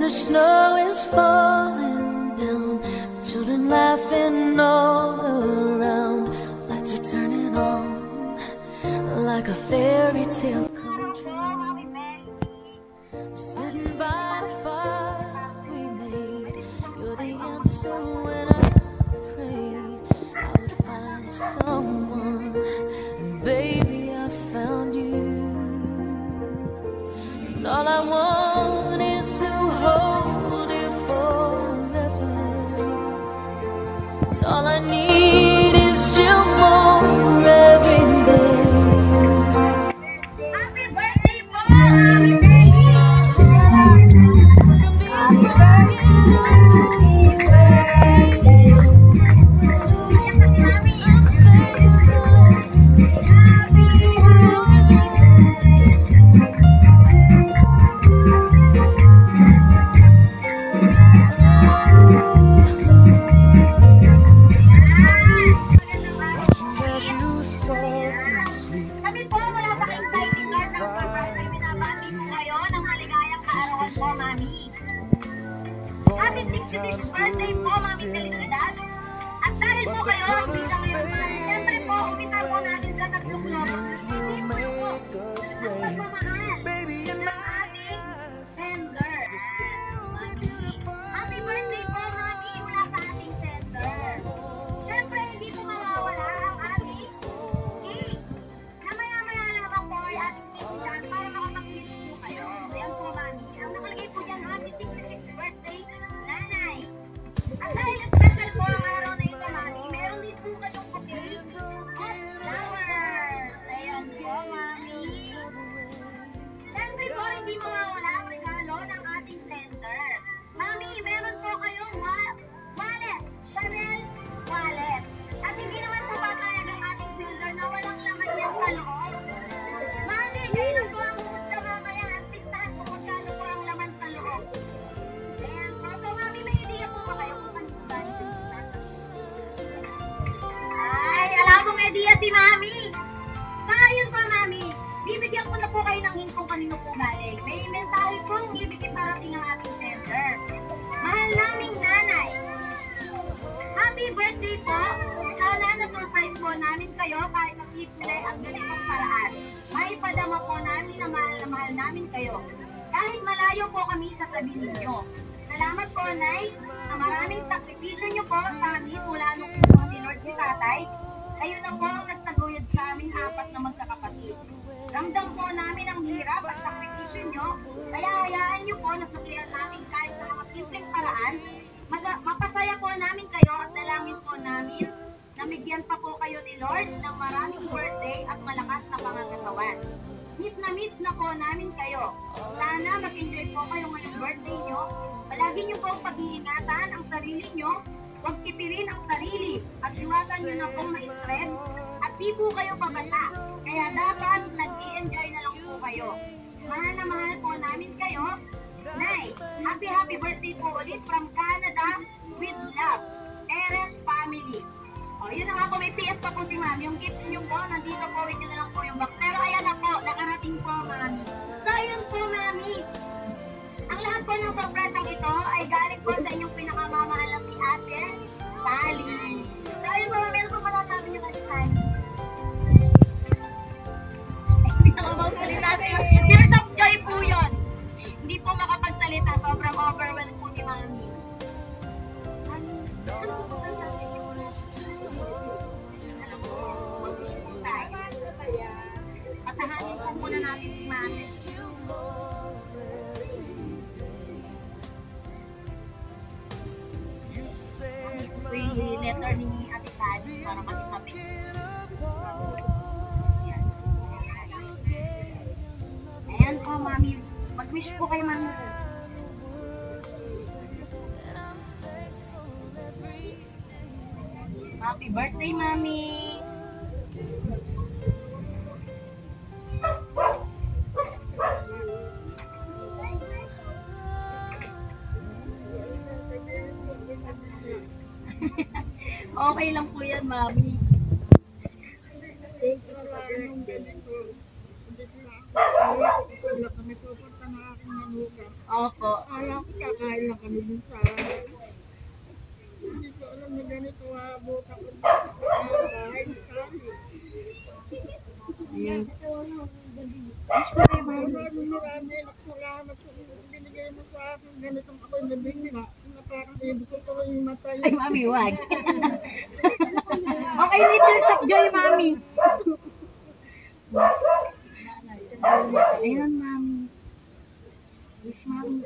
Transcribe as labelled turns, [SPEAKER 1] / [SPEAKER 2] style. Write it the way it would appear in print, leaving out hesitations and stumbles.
[SPEAKER 1] the snow is falling down, children laughing all around, lights are turning on like a fairy tale come true. Sitting by the fire we made, you're the answer when I prayed I would find someone, and baby I found you. And all I want is to hold you forever, and all I need is you more every day.
[SPEAKER 2] Happy birthday po! Happy Kami po mula sa exciting card ng surprise ay binabati po kayo ng maligayang kaarawan po, Mami. Happy 66th birthday po, Mami Felicidad. At dahil po kayo ang bilang ngayon, siyempre po, umpisa po natin sa tatlong global sisipin po ang pagmamahal ng ating sender. Mami, happy birthday po, Mami, mula sa ating sender. Siyempre, hindi po mawawala ang ating cake na maya-maya lamang po ay ating sisihan para makapag-wish po kayo. Ayan po, Mami. Ang nakalagay po dyan, happy 66th birthday, Nanay. At dahil special po ang araw na ito, Mami, meron din po kayong bouquet of flowers. Ayan po, Mami. Siyempre po, hindi mawawala ang regalo ng ating center. Mami, meron po kayong wallet, Chanel wallet. At hindi naman po papayag ang ating builder na walang laman yan sa loob. Mami, kayo lang po ang husga mamaya at tignan kung magkano po ang laman sa loob. Ayan po. So, Mami, may idea po ba kayo kung ano po ba yung ay, alam mong idea si Mami. Sa ngayon po, Mami, bibigyan ko na po kayo ng hint kung kanino po galing. May mensahe pong ibigay parating ang ating sender. Mahal naming nanay, happy birthday po! Sana na-surprise po namin kayo kahit sa simple at ganitong paraan. Maipadama po namin na mahal namin kayo. Kahit malayo po kami sa tabi ninyo. Salamat po, Nay, sa maraming sakripisyo niyo po sa amin mula nung po ni Lord si Tatay. Kayo na po ang nagtaguyod sa amin apat na magkakapatid. Ramdam po namin ang hirap at sakripisyo niyo, kaya hayaan niyo po na suklihan namin kahit sa mga simpleng paraan. Mapasaya po namin kayo at dalangin po namin na bigyan pa po kayo ni Lord ng maraming birthday at malakas na pangangatawan. Miss na po namin kayo. Sana mag-enjoy po kayo ngayong birthday nyo. Palagi nyo po pag-iingatan ang sarili nyo. Huwag kipirin ang sarili at iwasan nyo na pong ma-stress at di po kayo pabasa. Kaya dapat nag-i-enjoy na lang po kayo. Mahal na mahal po namin kayo. Nay, happy birthday po ulit from Canada with love. Perez family. O, yun na nga po, may PS pa po si Mami. Yung gift nyo po, nandito po, wait nyo na lang po yung box. Pero ayan na po, nakarating po, Mami. So, ayun po, Mami. Ang lahat po ng surpresang ito ay galing po sa inyong pinakamamahal na si Ate Sally. So, ayun po, Mami. Ano po masasabi nyo kasi Sally? Ay, hindi na mabang salita. Tears of joy po yun. Hindi po makapagsalita. Sobrang overwhelmed po ni Mami. Ano po ba sabi niyo? Alam mo, mag-wish po tayo. Patahanin po muna natin si Mami. Free letter ni Ate Sally para matitapit. Ayan po, Mami. Mag-wish po kay Mami. Happy birthday, Mami! Okay lang po yan, Mami. Thank you. May pupunta na aking
[SPEAKER 3] bukas.
[SPEAKER 2] Opo.
[SPEAKER 3] Kala ko kakain lang kami dun sa... Hindi ko alam na ganito abot ako sa bahay ni Kali.
[SPEAKER 2] Ayan.
[SPEAKER 3] Maraming salamat sa binigay mo sa akin. Ganitong ako'y nabigla. Na parang hindi ko tuloy yung mata.
[SPEAKER 2] Ay, mami, wag. Okay, little shop joy, mami. Ayan, mami. Wish, mami.